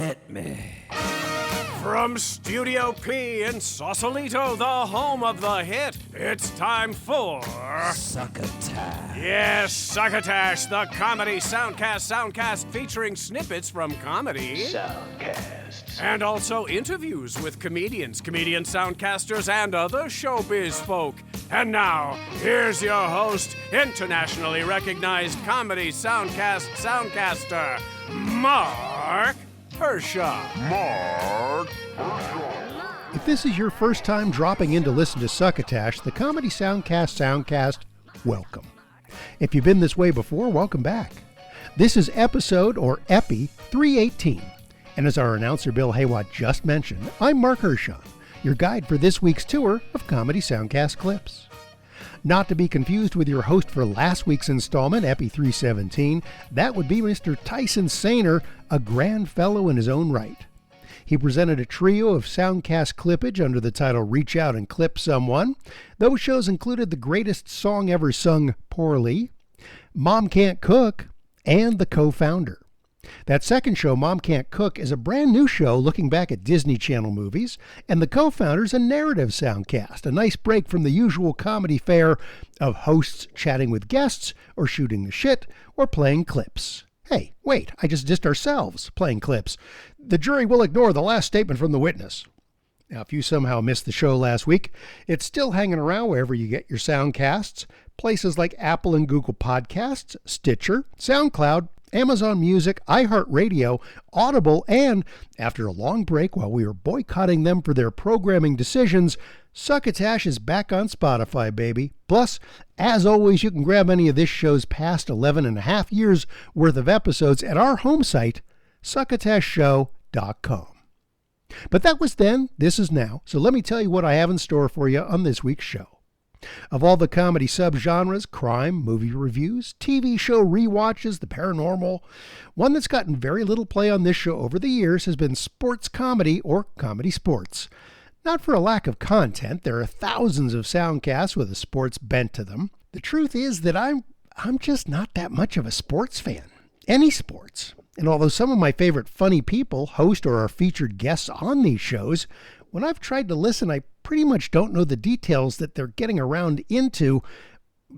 Hit me. From Studio P in Sausalito, the home of the hit, it's time for... Succotash. Yes, Succotash, the Comedy Soundcast Soundcast featuring snippets from comedy. Soundcasts. And also interviews with comedians, comedian soundcasters, and other showbiz folk. And now, here's your host, internationally recognized Comedy Soundcast Soundcaster, Marc Hershon. Marc Hershon. If this is your first time dropping in to listen to Succotash, the Comedy Soundcast Soundcast, welcome. If you've been this way before, welcome back. This is episode, or Epi318. And as our announcer Bill Haywatt just mentioned, I'm Marc Hershon, your guide for this week's tour of Comedy Soundcast clips. Not to be confused with your host for last week's installment, Epi317, that would be Mr. Tyson Saner, a grand fellow in his own right. He presented a trio of Soundcast clippage under the title Reach Out and Clip Someone. Those shows included The Greatest Song Ever Sung Poorly, Mom Can't Cook, and The Co-Founder. That second show, Mom Can't Cook, is a brand new show looking back at Disney Channel movies, and The Co-Founder's a narrative soundcast, a nice break from the usual comedy fare of hosts chatting with guests, or shooting the shit, or playing clips. Hey, wait, I just dissed ourselves playing clips. The jury will ignore the last statement from the witness. Now, if you somehow missed the show last week, it's still hanging around wherever you get your soundcasts, places like Apple and Google Podcasts, Stitcher, SoundCloud, Amazon Music, iHeartRadio, Audible, and after a long break while we were boycotting them for their programming decisions, Succotash is back on Spotify, baby. Plus, as always, you can grab any of this show's past 11 and a half years worth of episodes at our home site, succotashshow.com. But that was then, this is now, so let me tell you what I have in store for you on this week's show. Of all the comedy subgenres, crime, movie reviews, TV show rewatches, the paranormal, one that's gotten very little play on this show over the years has been sports comedy or comedy sports. Not for a lack of content, there are thousands of soundcasts with a sports bent to them. The truth is that I'm just not that much of a sports fan. Any sports. And although some of my favorite funny people host or are featured guests on these shows, when I've tried to listen, I pretty much don't know the details that they're getting around into,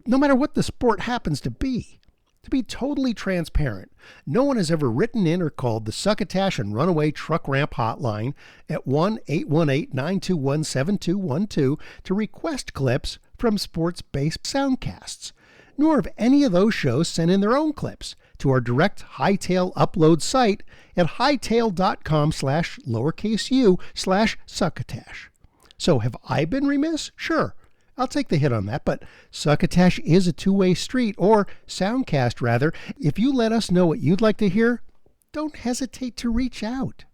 no matter what the sport happens to be. To be totally transparent, no one has ever written in or called the Succotash and Runaway Truck Ramp Hotline at 1-818-921-7212 to request clips from sports-based soundcasts, nor have any of those shows sent in their own clips to our direct Hightail upload site at hightail.com/u/Succotash. So have I been remiss? Sure, I'll take the hit on that, but Succotash is a two-way street, or soundcast rather. If you let us know what you'd like to hear, don't hesitate to reach out.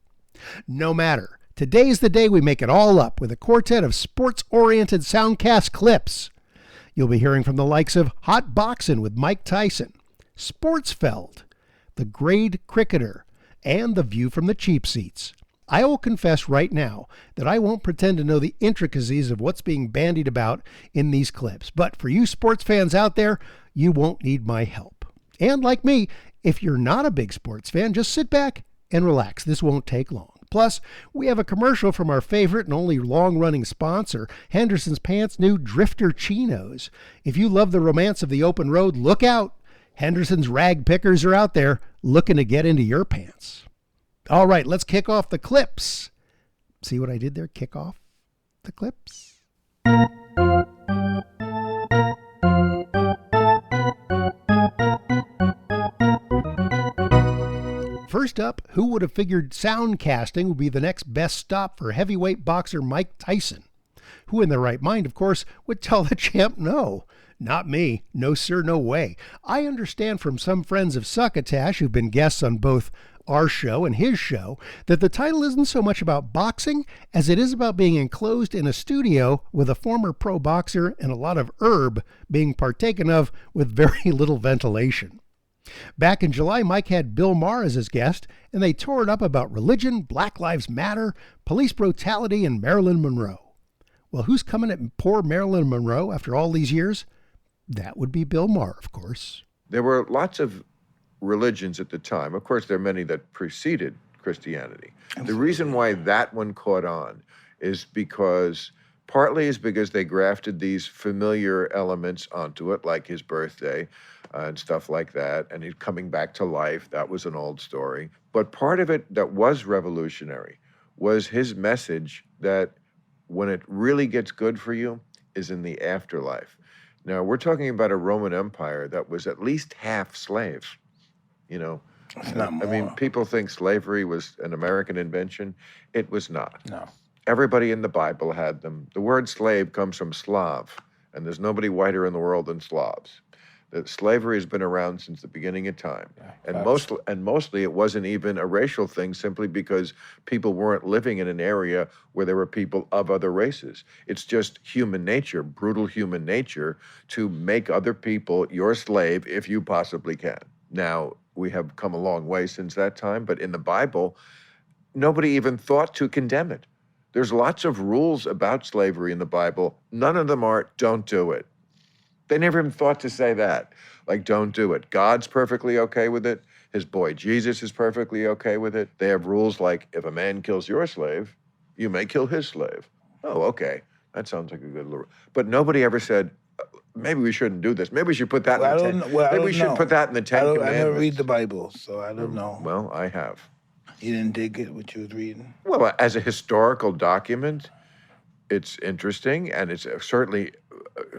No matter, today's the day we make it all up with a quartet of sports-oriented soundcast clips. You'll be hearing from the likes of Hot Boxin' with Mike Tyson, Sportsfeld, The Grade Cricketer, and The View from the Cheap Seats. I will confess right now that I won't pretend to know the intricacies of what's being bandied about in these clips, but for you sports fans out there, you won't need my help. And like me, if you're not a big sports fan, just sit back and relax. This won't take long. Plus, we have a commercial from our favorite and only long-running sponsor, Hendersons Pants' new Drifter Chinos. If you love the romance of the open road, look out. Henderson's rag pickers are out there looking to get into your pants. All right, let's kick off the clips. See what I did there? Kick off the clips. First up, who would have figured soundcasting would be the next best stop for heavyweight boxer Mike Tyson? Who in their right mind, of course, would tell the champ no? Not me. No, sir, no way. I understand from some friends of Succotash who've been guests on both our show and his show that the title isn't so much about boxing as it is about being enclosed in a studio with a former pro boxer and a lot of herb being partaken of with very little ventilation. Back in July, Mike had Bill Maher as his guest, and they tore it up about religion, Black Lives Matter, police brutality, and Marilyn Monroe. Well, who's coming at poor Marilyn Monroe after all these years? That would be Bill Maher, of course. There were lots of religions at the time. Of course, there are many that preceded Christianity. The reason why that one caught on is because they grafted these familiar elements onto it, like his birthday and stuff like that, and he's coming back to life. That was an old story. But part of it that was revolutionary was his message that when it really gets good for you is in the afterlife. Now, we're talking about a Roman Empire that was at least half slave, you know. It's not more. I mean, people think slavery was an American invention. It was not. No. Everybody in the Bible had them. The word slave comes from Slav, and there's nobody whiter in the world than Slavs. That slavery has been around since the beginning of time. Yeah, and mostly it wasn't even a racial thing, simply because people weren't living in an area where there were people of other races. It's just human nature, brutal human nature, to make other people your slave if you possibly can. Now, we have come a long way since that time, but in the Bible, nobody even thought to condemn it. There's lots of rules about slavery in the Bible. None of them are, don't do it. They never even thought to say that, like, don't do it. God's perfectly okay with it. His boy Jesus is perfectly okay with it. They have rules like, if a man kills your slave, you may kill his slave. Oh, okay. That sounds like a good rule. But nobody ever said, maybe we shouldn't do this. Maybe we should put that in the maybe we should put that in the Ten Commandments. I never read the Bible, so I don't know. Well, I have. You didn't dig it, what you was reading? Well, as a historical document, it's interesting, and it's certainly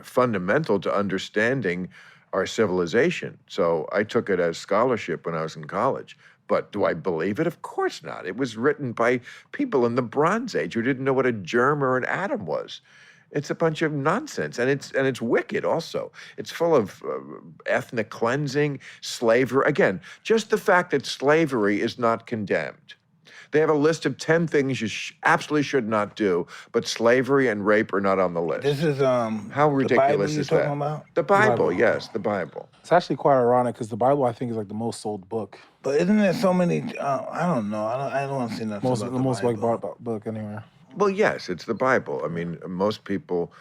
fundamental to understanding our civilization. So I took it as scholarship when I was in college. But do I believe it? Of course not. It was written by people in the Bronze Age who didn't know what a germ or an atom was. It's a bunch of nonsense, and it's wicked also. It's full of ethnic cleansing, slavery. Again, just the fact that slavery is not condemned. They have a list of 10 things you absolutely should not do, but slavery and rape are not on the list. This is how ridiculous is that? About? The Bible, yes, the Bible. It's actually quite ironic because the Bible, I think, is like the most sold book. But isn't there so many? I don't know. I don't want to say nothing about the most like bought book anywhere. Well, yes, it's the Bible. I mean, most people,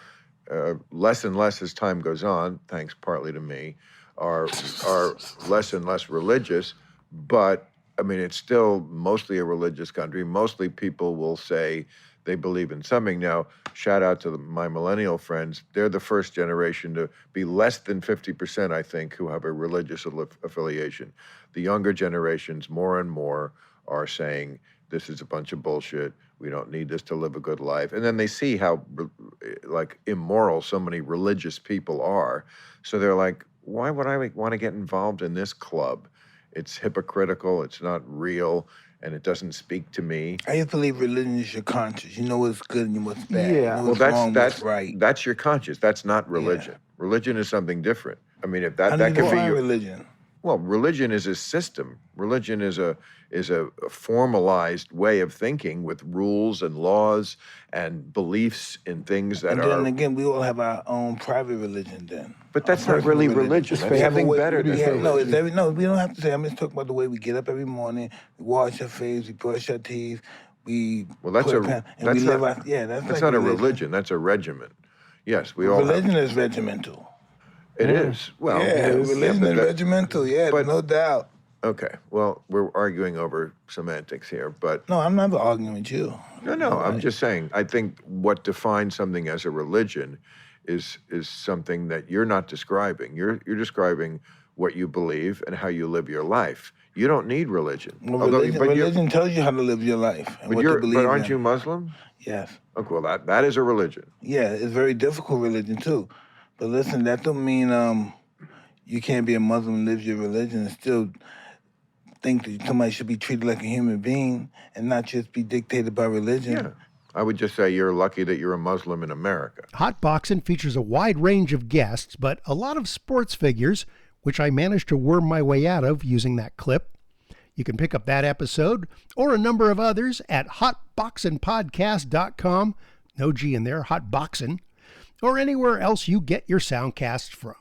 less and less as time goes on, thanks partly to me, are less and less religious. But I mean, it's still mostly a religious country. Mostly people will say they believe in something. Now, shout out to my millennial friends. They're the first generation to be less than 50%, I think, who have a religious affiliation. The younger generations, more and more, are saying, this is a bunch of bullshit. We don't need this to live a good life. And then they see how, like, immoral so many religious people are. So they're like, why would I want to get involved in this club? It's hypocritical, it's not real, and it doesn't speak to me. I used to believe religion is your conscience. You know what's good and what's bad. Yeah. You know what's right. That's your conscience. That's not religion. Yeah. Religion is something different. I mean, if that How that do you could be define your religion. Well, religion is a system. Religion is a formalized way of thinking with rules and laws and beliefs in things that are. And then again, we all have our own private religion then. But that's not really religion. That's something better than religion. No, we don't have to say. I'm just talking about the way we get up every morning, we wash our face, we brush our teeth, we. Well, that's that's not a religion. That's a regimen. Yes, we all. Religion is regimental. It is. Well, religion is regimental, but no doubt. Okay, well, we're arguing over semantics here, but... No, I'm not arguing with you. No, I'm just saying, I think what defines something as a religion is something that you're not describing. You're describing what you believe and how you live your life. You don't need religion. Well, religion tells you how to live your life and what to believe in. But aren't you Muslim? Yes. Okay, well, that is a religion. Yeah, it's a very difficult religion, too. But listen, that don't mean you can't be a Muslim and live your religion and still think that somebody should be treated like a human being and not just be dictated by religion. Yeah. I would just say you're lucky that you're a Muslim in America. Hot Boxin' features a wide range of guests, but a lot of sports figures, which I managed to worm my way out of using that clip. You can pick up that episode or a number of others at hotboxinpodcast.com. No G in there, Hot Boxin'. Or anywhere else you get your soundcasts from.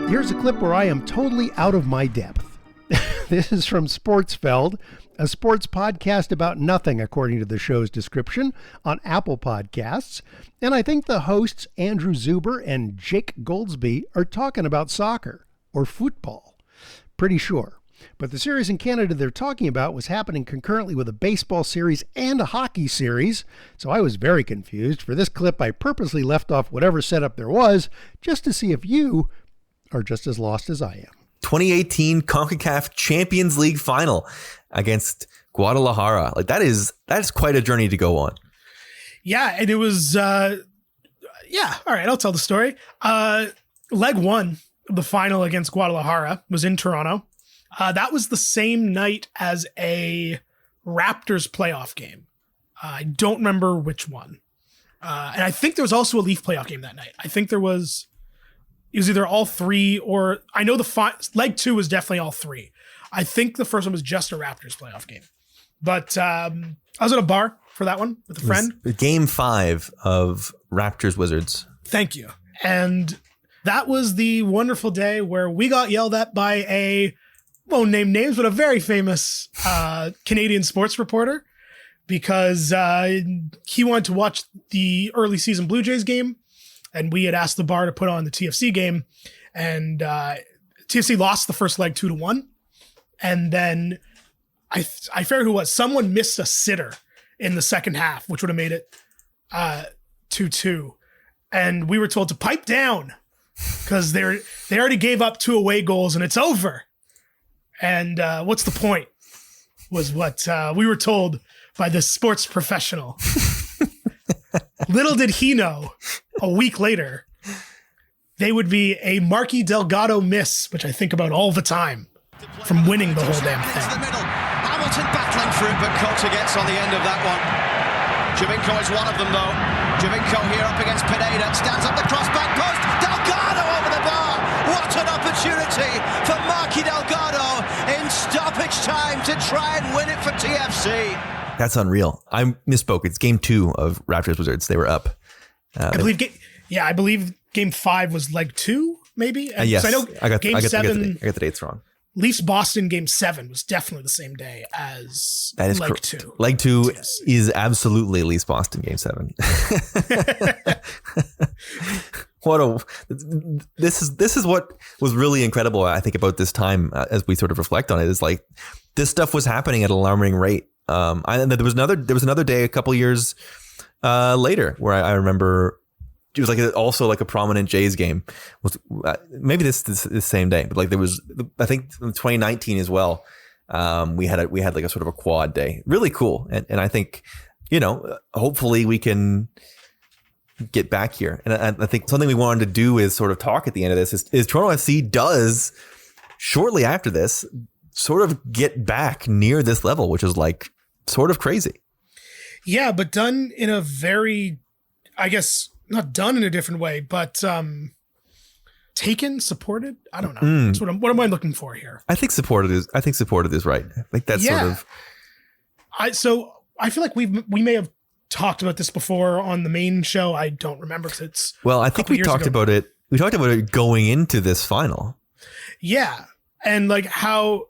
Here's a clip where I am totally out of my depth. This is from Sportsfeld, a sports podcast about nothing, according to the show's description on Apple Podcasts. And I think the hosts, Andrew Zuber and Jake Goldsby, are talking about soccer or football. Pretty sure. But the series in Canada they're talking about was happening concurrently with a baseball series and a hockey series, so I was very confused. For this clip, I purposely left off whatever setup there was, just to see if you are just as lost as I am. 2018 CONCACAF Champions League final against Guadalajara. Like that is quite a journey to go on. Yeah, and it was all right, I'll tell the story. Leg one of the final against Guadalajara was in Toronto. That was the same night as a Raptors playoff game. I don't remember which one. And I think there was also a Leaf playoff game that night. I think it was either all three, or I know leg two was definitely all three. I think the first one was just a Raptors playoff game. But I was at a bar for that one with a friend. Game 5 of Raptors Wizards. Thank you. And that was the wonderful day where we got yelled at by a, won't name names, but a very famous Canadian sports reporter, because he wanted to watch the early season Blue Jays game. And we had asked the bar to put on the TFC game, and TFC lost the first leg 2-1. And then I forget who it was. Someone missed a sitter in the second half, which would have made it 2-2. And we were told to pipe down because they already gave up 2 away goals and it's over. And what's the point? Was what we were told by this sports professional. Little did he know, a week later, they would be a Marky Delgado miss, which I think about all the time, from winning the whole damn thing. Into the middle. Hamilton battling for it, but Coulter gets on the end of that one. Javinko is one of them, though. Javinko here up against Pineda, stands up the crossback post. Delgado over the bar. What an opportunity for Marky Delgado in stoppage time to try and win it for TFC. That's unreal. I misspoke. It's game 2 of Raptors Wizards. They were up. I believe game 5 was leg 2, maybe. Yes, I know I got game 7. I got the dates wrong. Leafs Boston game 7 was definitely the same day as that is leg 2. Leg 2 yes. is absolutely Leafs Boston game 7. This is what was really incredible, I think, about this time as we sort of reflect on it, is like this stuff was happening at an alarming rate. And there was another day a couple years later where I remember it was also a prominent Jays game. Was maybe this same day, but there was, I think, in 2019 as well. We had a sort of a quad day, really cool, and I think hopefully we can get back here. And I think something we wanted to do is sort of talk at the end of this is Toronto FC does shortly after this sort of get back near this level, which is sort of crazy. Yeah, but done in a very, I guess, not done in a different way, but taken, supported. I don't know. That's what am I looking for here? I think supported is right. I think that's sort of. So I feel like we may have talked about this before on the main show. I don't remember because it's. Well, I think we talked about it. We talked about it going into this final. Yeah, and how.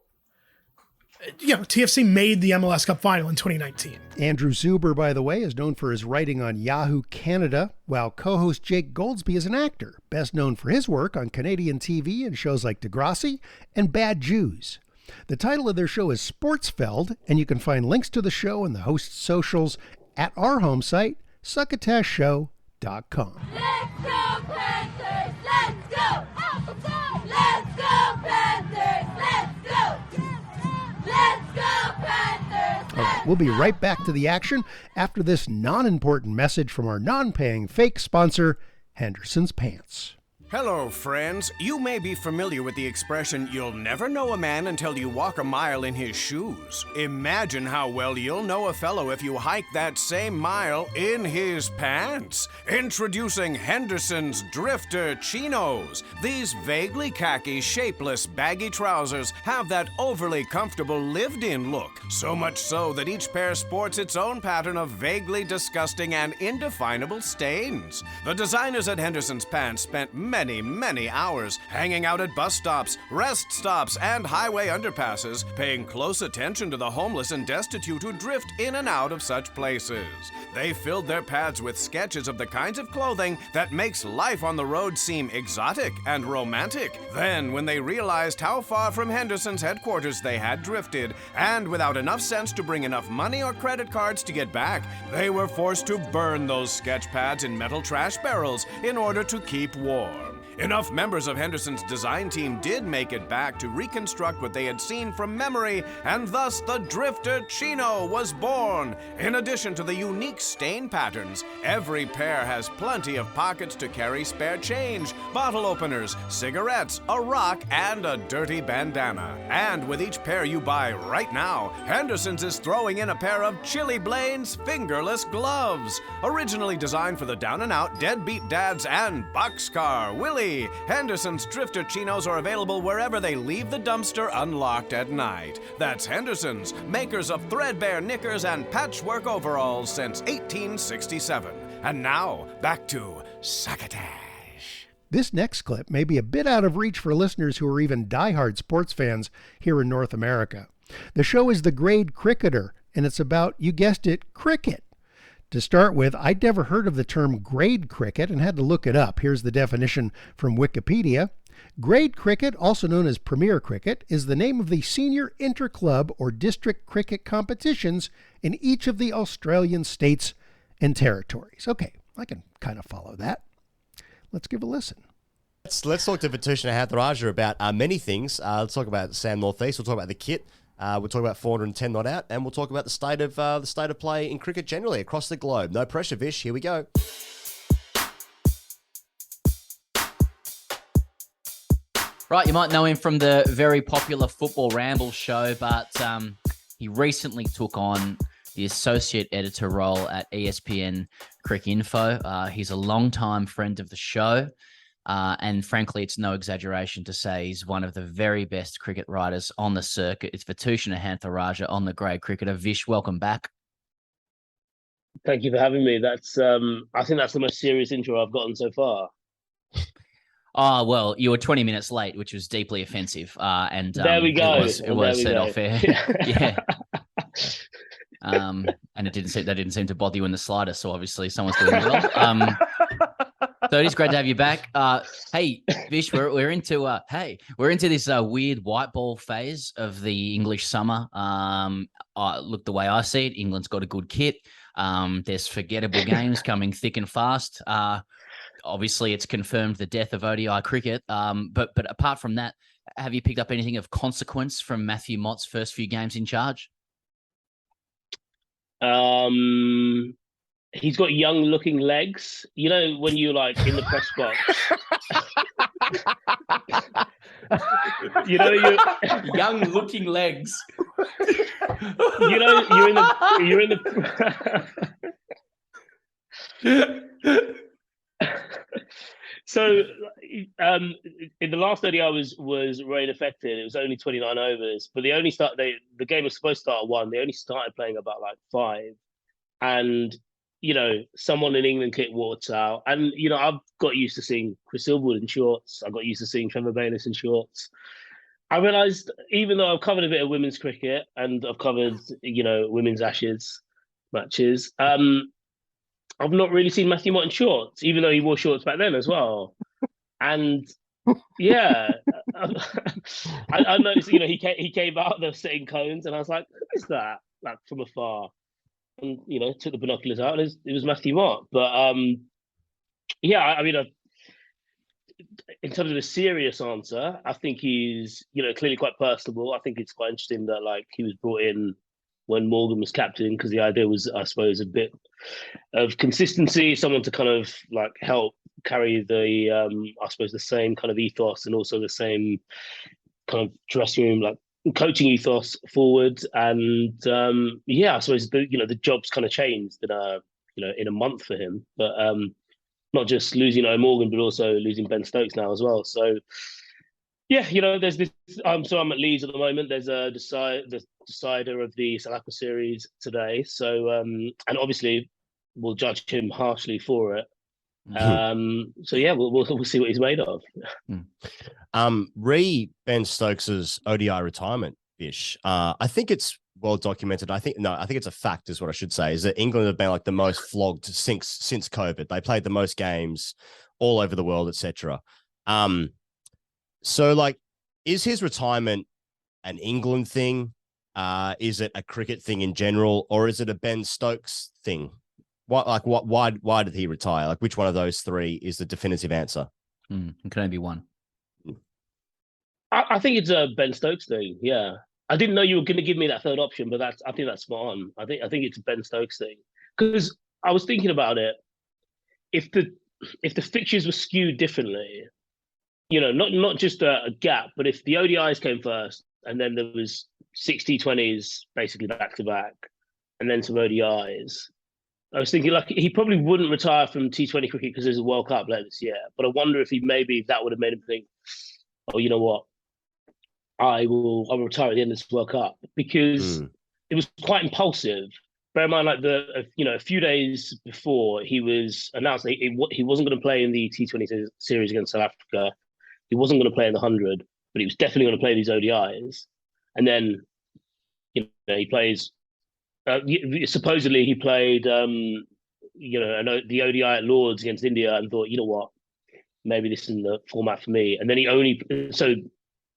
TFC made the MLS Cup final in 2019. Andrew Zuber, by the way, is known for his writing on Yahoo Canada, while co-host Jake Goldsby is an actor, best known for his work on Canadian TV in shows like Degrassi and Bad Jews. The title of their show is Sportsfeld, and you can find links to the show and the host's socials at our home site, succotashshow.com. Let's go, Panthers! Let's go! Let's go, Panthers! Let's go! Let's go, Panthers! All right, we'll be right back to the action after this non-important message from our non-paying fake sponsor, Hendersons Pants. Hello, friends. You may be familiar with the expression, you'll never know a man until you walk a mile in his shoes. Imagine how well you'll know a fellow if you hike that same mile in his pants. Introducing Hendersons Drifter Chinos. These vaguely khaki, shapeless, baggy trousers have that overly comfortable lived-in look. So much so that each pair sports its own pattern of vaguely disgusting and indefinable stains. The designers at Hendersons Pants spent many many, many hours, hanging out at bus stops, rest stops, and highway underpasses, paying close attention to the homeless and destitute who drift in and out of such places. They filled their pads with sketches of the kinds of clothing that makes life on the road seem exotic and romantic. Then, when they realized how far from Henderson's headquarters they had drifted, and without enough sense to bring enough money or credit cards to get back, they were forced to burn those sketch pads in metal trash barrels in order to keep warm. Enough members of Henderson's design team did make it back to reconstruct what they had seen from memory, and thus the Drifter Chino was born. In addition to the unique stain patterns, every pair has plenty of pockets to carry spare change, bottle openers, cigarettes, a rock, and a dirty bandana. And with each pair you buy right now, Henderson's is throwing in a pair of Chili Blaine's fingerless gloves. Originally designed for the down-and-out deadbeat dads and boxcar Willie, Henderson's Drifter Chinos are available wherever they leave the dumpster unlocked at night. That's Henderson's, makers of threadbare knickers and patchwork overalls since 1867. And now, back to Succotash. This next clip may be a bit out of reach for listeners who are even diehard sports fans here in North America. The show is The Grade Cricketer, and it's about, you guessed it, cricket. To start with, I'd never heard of the term grade cricket and had to look it up. Here's the definition from Wikipedia. Grade cricket, also known as Premier Cricket, is the name of the senior inter-club or district cricket competitions in each of the Australian states and territories. Okay, I can kind of follow that. Let's give a listen. Let's talk to Vithushan Hantharajah about many things. Let's talk about Sam Northeast. We'll talk about the kit. We'll talk about 410 not out, and we'll talk about the state of play in cricket generally across the globe. No pressure, Vish. Here we go. Right, you might know him from the very popular Football Ramble show, but he recently took on the associate editor role at ESPN Cricinfo. He's a longtime friend of the show. And frankly, it's no exaggeration to say he's one of the very best cricket writers on the circuit. It's Vithushan Hantharajah on The Grade Cricketer. Vish, welcome back. Thank you for having me. That's I think that's the most serious intro I've gotten so far. Oh, well, you were 20 minutes late, which was deeply offensive. And there we go. It was set off air. Yeah. And that didn't seem to bother you in the slightest. So obviously someone's doing well. So it is great to have you back. Hey, Vish, we're into this weird white ball phase of the English summer. Look, the way I see it, England's got a good kit. There's forgettable games coming thick and fast. Obviously, it's confirmed the death of ODI cricket. But apart from that, have you picked up anything of consequence from Matthew Mott's first few games in charge? He's got young-looking legs. You know, when you're like in the press box. You know, you young-looking legs. You know, you're in the. So, in the last ODI was rain affected. It was only 29 overs, but the game was supposed to start at 1. They only started playing about like 5, and you know, someone in England kicked Watts out, and you know, I've got used to seeing Chris Silverwood in shorts. I got used to seeing Trevor Bayliss in shorts. I realised, even though I've covered a bit of women's cricket and I've covered, you know, women's Ashes matches, I've not really seen Matthew Mott in shorts, even though he wore shorts back then as well. And yeah, I noticed, you know, he came out of the sitting cones, and I was like, who is that? Like from afar, and you know, took the binoculars out, and it was Matthew Mott. But yeah, I mean, in terms of a serious answer, I think he's, you know, clearly quite personable. I think it's quite interesting that like he was brought in when Morgan was captain, because the idea was, I suppose, a bit of consistency, someone to kind of like help carry the, I suppose, the same kind of ethos and also the same kind of dressing room, like coaching ethos forward. And yeah, I suppose the job's kind of changed in a month for him. But not just losing Morgan, but also losing Ben Stokes now as well. So yeah, you know, there's this. So I'm at Leeds at the moment. There's the decider of the South Africa series today. So and obviously we'll judge him harshly for it. So yeah, we'll see what he's made of. Ben Stokes's ODI retirement, Bish. I think it's well documented. I think it's a fact, is what I should say, is that England have been like the most flogged since COVID. They played the most games all over the world, etc. So like, is his retirement an England thing? Is it a cricket thing in general, or is it a Ben Stokes thing? Why did he retire? Like, which one of those three is the definitive answer? It can only be one. I think it's a Ben Stokes thing. Yeah, I didn't know you were going to give me that third option, but I think that's spot on. I think it's a Ben Stokes thing, because I was thinking about it. If the fixtures were skewed differently, not just a gap, but if the ODIs came first and then there was 60-20s basically back to back, and then some ODIs. I was thinking like he probably wouldn't retire from T20 cricket because there's a World Cup later this year. But I wonder if that would have made him think, oh, you know what, I'll retire at the end of this World Cup, because it was quite impulsive. Bear in mind, like a few days before he was announced that he wasn't going to play in the T20 series against South Africa. He wasn't going to play in the 100, but he was definitely going to play these ODIs. And then, he plays. Supposedly he played, the ODI at Lords against India, and thought, you know what, maybe this isn't the format for me. And then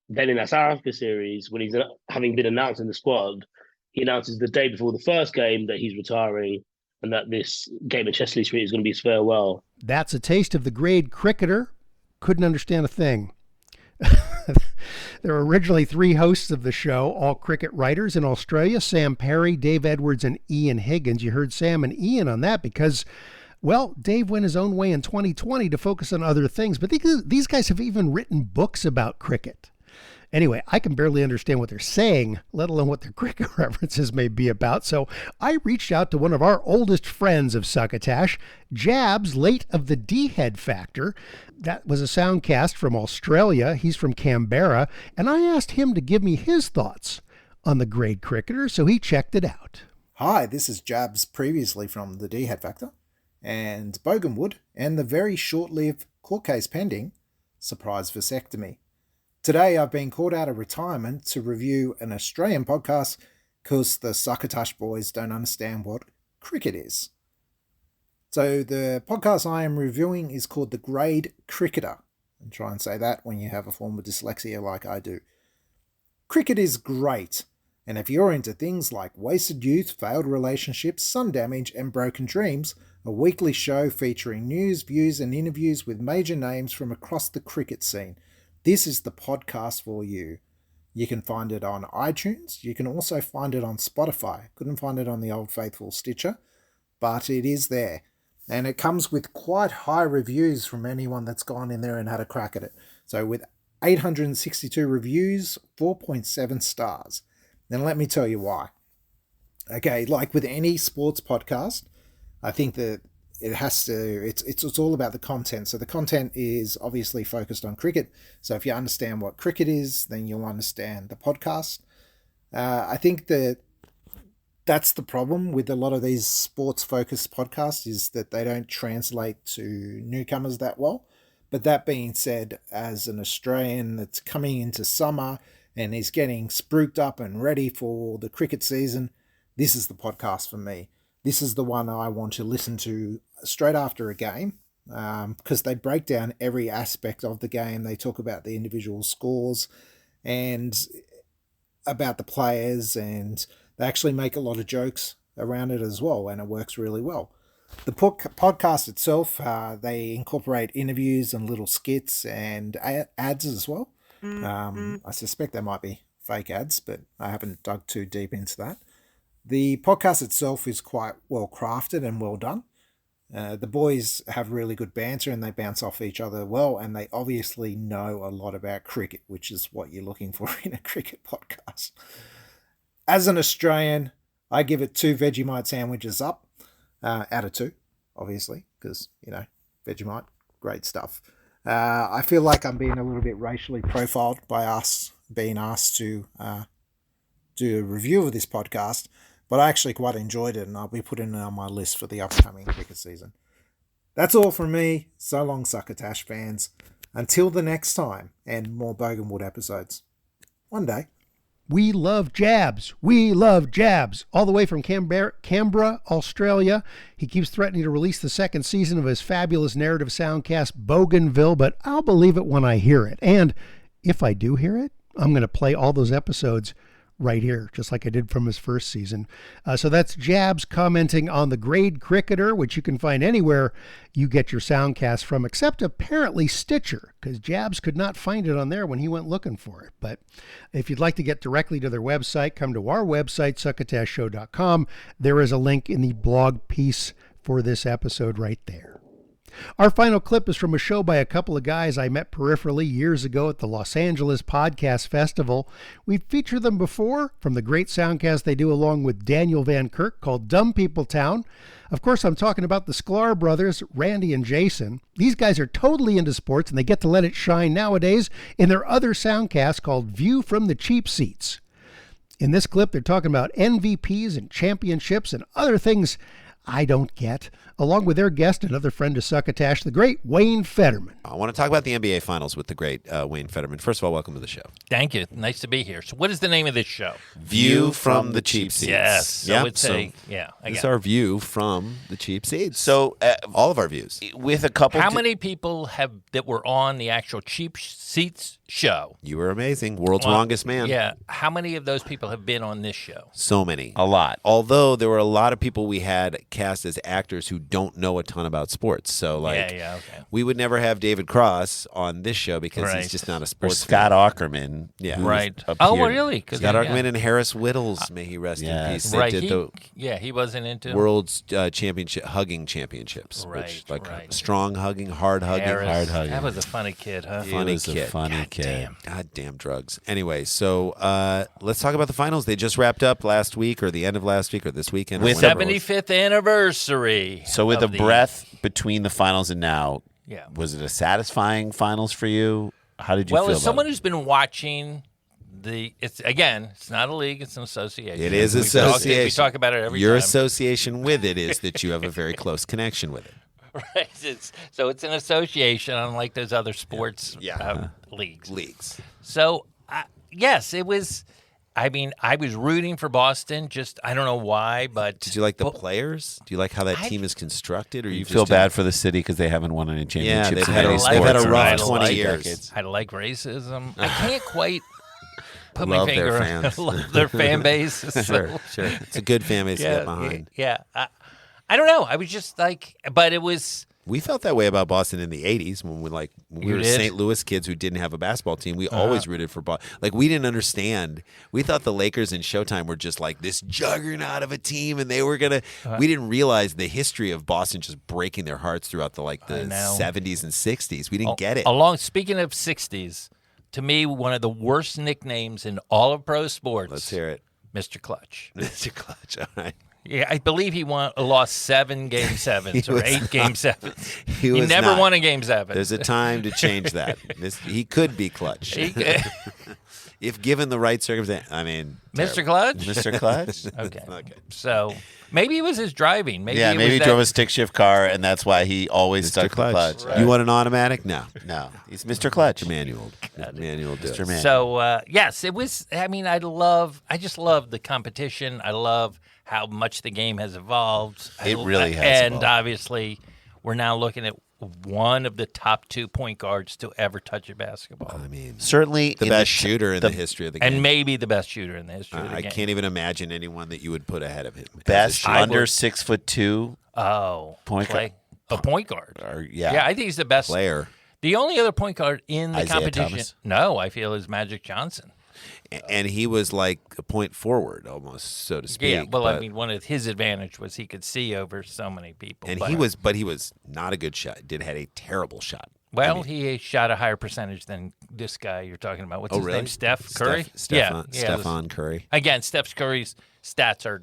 then in that South Africa series, when he's having been announced in the squad, he announces the day before the first game that he's retiring, and that this game at Chesley Street is going to be his farewell. That's a taste of the grade cricketer. Couldn't understand a thing. There were originally 3 hosts of the show, all cricket writers in Australia: Sam Perry, Dave Edwards, and Ian Higgins. You heard Sam and Ian on that because, well, Dave went his own way in 2020 to focus on other things. But these guys have even written books about cricket. Anyway, I can barely understand what they're saying, let alone what their cricket references may be about. So I reached out to one of our oldest friends of Succotash, Jabs, late of the D-Head Factor. That was a soundcast from Australia. He's from Canberra. And I asked him to give me his thoughts on the grade cricketer, so he checked it out. Hi, this is Jabs, previously from the D-Head Factor, and Boganwood, and the very short-lived court case pending surprise vasectomy. Today I've been called out of retirement to review an Australian podcast because the Succotash boys don't understand what cricket is. So the podcast I am reviewing is called The Grade Cricketer. And try and say that when you have a form of dyslexia like I do. Cricket is great, and if you're into things like wasted youth, failed relationships, sun damage, and broken dreams, a weekly show featuring news, views, and interviews with major names from across the cricket scene, this is the podcast for you. You can find it on iTunes. You can also find it on Spotify. Couldn't find it on the old faithful Stitcher, but it is there. And it comes with quite high reviews from anyone that's gone in there and had a crack at it. So with 862 reviews, 4.7 stars. Then let me tell you why. Okay, like with any sports podcast, I think that it's all about the content. So the content is obviously focused on cricket. So if you understand what cricket is, then you'll understand the podcast. I think that's the problem with a lot of these sports-focused podcasts, is that they don't translate to newcomers that well. But that being said, as an Australian that's coming into summer and is getting spruiked up and ready for the cricket season, this is the podcast for me. This is the one I want to listen to straight after a game, because they break down every aspect of the game. They talk about the individual scores and about the players, and they actually make a lot of jokes around it as well, and it works really well. The podcast itself, they incorporate interviews and little skits and ads as well. I suspect they might be fake ads, but I haven't dug too deep into that. The podcast itself is quite well crafted and well done. The boys have really good banter and they bounce off each other well, and they obviously know a lot about cricket, which is what you're looking for in a cricket podcast. As an Australian, I give it 2 Vegemite sandwiches up out of 2, obviously, because, Vegemite, great stuff. I feel like I'm being a little bit racially profiled by us being asked to do a review of this podcast, but I actually quite enjoyed it, and I'll be putting it on my list for the upcoming cricket season. That's all from me. So long, Succotash fans. Until the next time, and more Boganwood episodes. One day. We love jabs. We love jabs. All the way from Canberra, Australia. He keeps threatening to release the second season of his fabulous narrative soundcast, Bougainville, but I'll believe it when I hear it. And if I do hear it, I'm going to play all those episodes right here, just like I did from his first season. So that's Jabs commenting on The Grade Cricketer, which you can find anywhere you get your soundcast from, except apparently Stitcher, because Jabs could not find it on there when he went looking for it. But if you'd like to get directly to their website, come to our website, succotashshow.com. There is a link in the blog piece for this episode right there. Our final clip is from a show by a couple of guys I met peripherally years ago at the Los Angeles Podcast Festival. We've featured them before from the great soundcast they do along with Daniel Van Kirk called Dumb People Town. Of course, I'm talking about the Sklar brothers, Randy and Jason. These guys are totally into sports, and they get to let it shine nowadays in their other soundcast called View from the Cheap Seats. In this clip, they're talking about MVPs and championships and other things I don't get, along with their guest, another friend to Succotash, the great Wayne Fetterman. I want to talk about the NBA Finals with the great Wayne Fetterman. First of all, welcome to the show. Thank you. Nice to be here. So what is the name of this show? View from the Cheap Seats. Yes. So yep. it's It's our view from the cheap seats. So all of our views. With a couple. How many people that were on the actual Cheap Seats show? You were amazing. World's longest man. Yeah. How many of those people have been on this show? So many. A lot. Although there were a lot of people we had cast as actors who don't know a ton about sports. So Okay. we would never have David Cross on this show because he's just not a Or sports Scott fan. Ackerman. Yeah. who's Right. appeared. Oh, really? Scott Ackerman and Harris Whittles, may he rest in peace. They Right. did the He wasn't into World's championship hugging championships. Right, which, strong hugging, hard hugging. Harris. That was a funny kid, huh? Funny kid. Goddamn drugs. Anyway, so let's talk about the finals. They just wrapped up last week or the end of last week or this weekend. With 75th anniversary. So with of the breath between the finals and now, Yeah. was it a satisfying finals for you? How did you Well, feel as about someone it? who's been watching it's not a league, it's an association. It is We association. we talk about it every Your time. association with it is that you have a very close connection with it. Right. It's an association, unlike those other sports leagues. So, yes, it was. I mean, I was rooting for Boston. Just I don't know why, but did you like the players? Do you like how that team is constructed, or you just feel bad for the city because they haven't won any championships? they've in had any a- sports they've had a in rough 20 20 years. I like racism. I can't quite put Love my their finger fans. on love their fan base. Sure. It's a good fan base to get behind. Yeah. I don't know. I was just like, but it was. We felt that way about Boston in the 80s when we were did? St. Louis kids who didn't have a basketball team. We always rooted for Boston. Like, we didn't understand. We thought the Lakers and Showtime were just like this juggernaut of a team, and they were going to we didn't realize the history of Boston just breaking their hearts throughout the 70s and 60s. We didn't get it. Speaking of 60s, to me, one of the worst nicknames in all of pro sports. Let's hear it. Mr. Clutch. Mr. Clutch, all right. Yeah, I believe he lost 7 Game 7s or 8 Game 7s. He was never not. won a Game 7. There's a time to change that. He could be Clutch. He could. If given the right circumstance. I mean, Mr. Clutch? Mr. Clutch? Okay. So maybe it was his driving. Maybe he drove a stick shift car, and that's why he always stuck to the clutch. You want an automatic? No. He's Mr. Clutch. Manual. Manual. Mr. Manual. So, yes, it was. I mean, I just love the competition. I love how much the game has evolved. It really has And evolved. obviously, we're now looking at one of the top 2 point guards to ever touch a basketball. I mean, certainly the best shooter in the history of the game. And maybe the best shooter in the history of the I game. can't even imagine anyone that you would put ahead of him. Best under 6'2". Point guard. A point guard. Yeah, I think he's the best player. The only other point guard in the Isaiah competition. Thomas? No, I feel is Magic Johnson. And he was like a point forward, almost, so to speak. Yeah, well, I but- mean, one of his advantage was he could see over so many people. And but, he was not a good shot. Had a terrible shot. Well, he shot a higher percentage than this guy you're talking about. What's his really? name? Steph Curry? Stephon Curry. Again, Steph Curry's stats are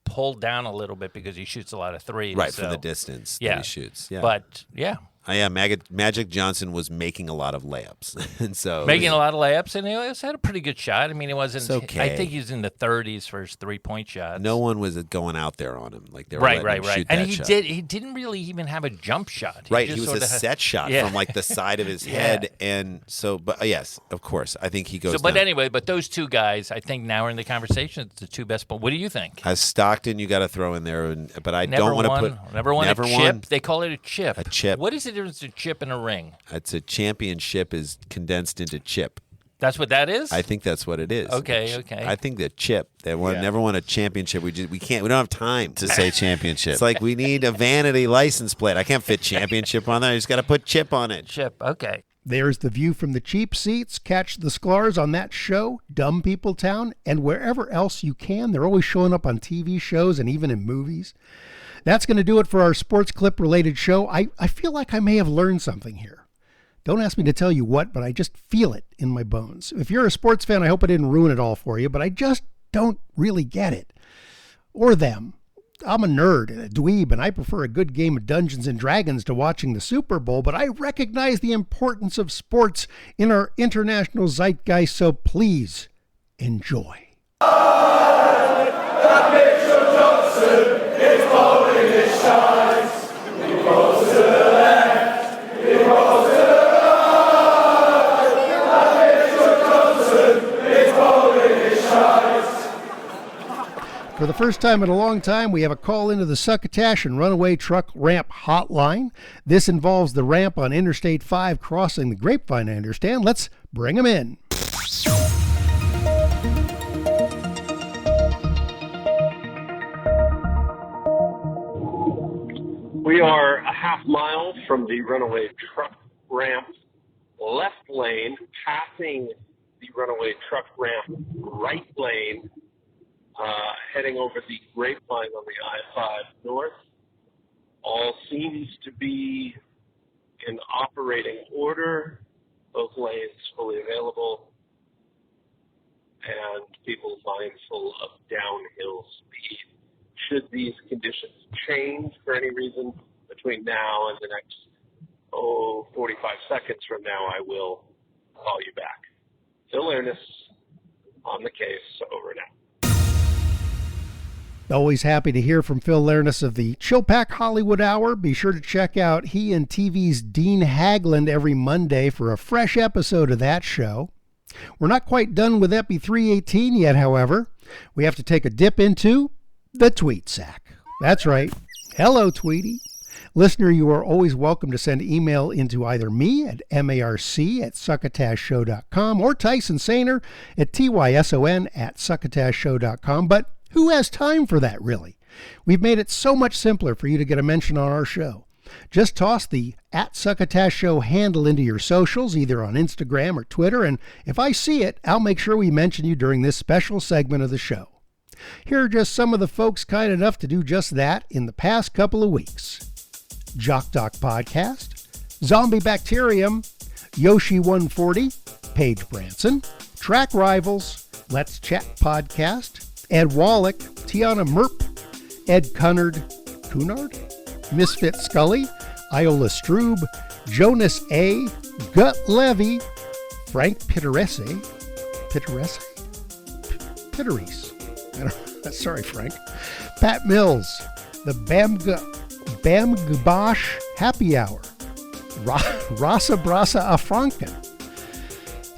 pulled down a little bit because he shoots a lot of threes. Right, from the distance that he shoots. Yeah. But, yeah. Yeah, Magic Johnson was making a lot of layups, and so making a lot of layups, and he always had a pretty good shot. I mean, it wasn't. It's okay. I think he's in the 30s for his 3-point shots. No one was going out there on him like they were. Right. Shoot And that he shot. He didn't really even have a jump shot. He was a set shot from like the side of his head, and so. But yes, of course, I think he goes. So, but down. anyway, those two guys, I think now are in the conversation. It's the two best. What do you think? As Stockton, you got to throw in there, but I don't want to put never won a chip. They call it a chip. A chip. What is the difference between a chip and a ring? It's a championship is condensed into chip. That's what that is? I think that's what it is. Okay. I think the chip. Never won a championship. We don't have time to say championship. It's like we need a vanity license plate. I can't fit championship on there. You just got to put chip on it. Chip. Okay. There's the view from the cheap seats. Catch the Sklar's on that show, Dumb People Town, and wherever else you can. They're always showing up on TV shows and even in movies. That's going to do it for our sports clip related show. I feel like I may have learned something here. Don't ask me to tell you what, but I just feel it in my bones. If you're a sports fan, I hope I didn't ruin it all for you, but I just don't really get it. Or them. I'm a nerd and a dweeb, and I prefer a good game of Dungeons and Dragons to watching the Super Bowl, but I recognize the importance of sports in our international zeitgeist, so please enjoy. For the first time in a long time, we have a call into the Succotash and Runaway Truck Ramp Hotline. This involves the ramp on Interstate 5 crossing the Grapevine, I understand. Let's bring him in. We are a half mile from the Runaway Truck Ramp left lane, passing the Runaway Truck Ramp right lane, heading over the Grapevine on the I-5 north. All seems to be in operating order, both lanes fully available, and people mindful of downhill speed. Should these conditions change for any reason between now and the next, 45 seconds from now, I will call you back. Phil Ernest on the case, over now. Always happy to hear from Phil Lernis of the Chillpack Hollywood Hour. Be sure to check out he and TV's Dean Hagland every Monday for a fresh episode of that show. We're not quite done with Epi318 yet, however. We have to take a dip into the tweet sack. That's right. Hello, Tweety. Listener, you are always welcome to send email into either me at marc@succotashshow.com or Tyson Sainer at tyson@succotashshow.com. But who has time for that, really? We've made it so much simpler for you to get a mention on our show. Just toss the @Succotash Show handle into your socials, either on Instagram or Twitter, and if I see it, I'll make sure we mention you during this special segment of the show. Here are just some of the folks kind enough to do just that in the past couple of weeks. Jock Doc Podcast, Zombie Bacterium, Yoshi140, Paige Branson, Track Rivals, Let's Chat Podcast, Ed Wallach, Tiana Merp, Ed Cunard, Misfit Scully, Iola Strube, Jonas A., Gut Levy, Frank Pitterese, sorry, Frank, Pat Mills, the Bamgabosh Happy Hour, Rasa Brasa Afranken,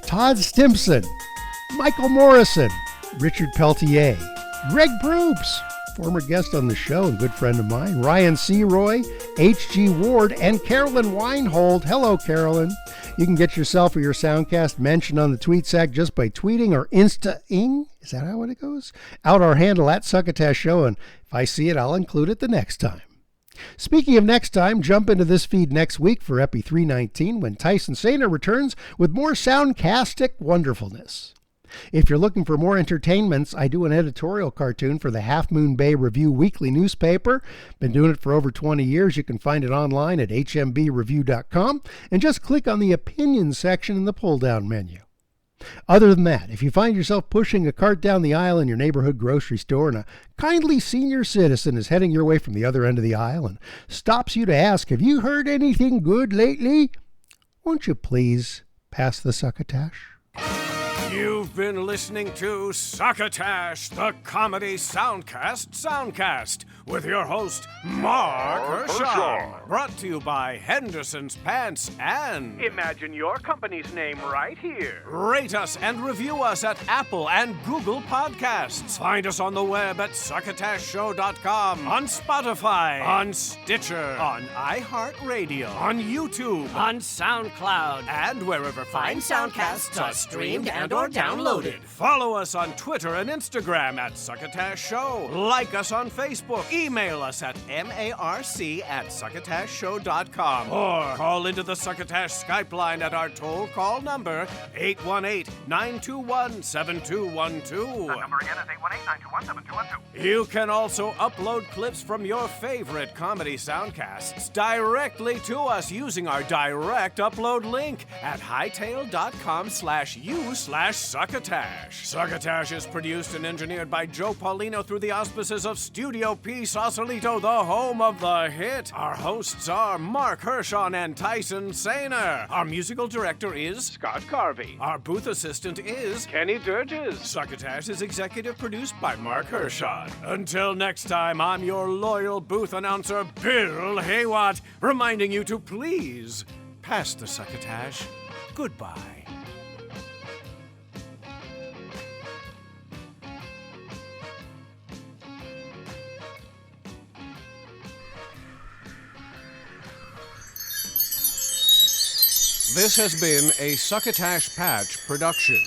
Todd Stimson, Michael Morrison, Richard Peltier, Greg Proops, former guest on the show and good friend of mine, Ryan Seroy, H.G. Ward, and Carolyn Weinhold. Hello, Carolyn. You can get yourself or your Soundcast mentioned on the tweet sack just by tweeting or Insta-ing. Is that how it goes? Out our handle @Succotash Show, and if I see it, I'll include it the next time. Speaking of next time, jump into this feed next week for Epi319 when Tyson Sainer returns with more soundcastic wonderfulness. If you're looking for more entertainments, I do an editorial cartoon for the Half Moon Bay Review weekly newspaper. Been doing it for over 20 years. You can find it online at hmbreview.com and just click on the opinion section in the pull-down menu. Other than that, if you find yourself pushing a cart down the aisle in your neighborhood grocery store and a kindly senior citizen is heading your way from the other end of the aisle and stops you to ask, have you heard anything good lately? Won't you please pass the succotash? You've been listening to Succotash, the Comedy Soundcast Soundcast, with your host, Marc Hershon. Brought to you by Hendersons Pants and... Imagine your company's name right here. Rate us and review us at Apple and Google Podcasts. Find us on the web at succotashshow.com, on Spotify, on Stitcher, on iHeartRadio, on YouTube, On SoundCloud. and wherever fine soundcasts are streamed and or downloaded. Follow us on Twitter and Instagram at Succotash Show. Like us on Facebook. Email us at marc@succotashshow.com. Or call into the Succotash Skype line at our toll call number 818-921-7212. That number again is 818-921-7212. You can also upload clips from your favorite comedy soundcasts directly to us using our direct upload link at hightail.com/u/Succotash. Succotash is produced and engineered by Joe Paulino through the auspices of Studio P Sausalito, the home of the hit. Our hosts are Marc Hershon and Tyson Sainer. Our musical director is Scott Carvey. Our booth assistant is Kenny Durges. Succotash is executive produced by Marc Hershon. Until next time, I'm your loyal booth announcer, Bill Haywatt, reminding you to please pass the succotash. Goodbye. This has been a Succotash Patch production.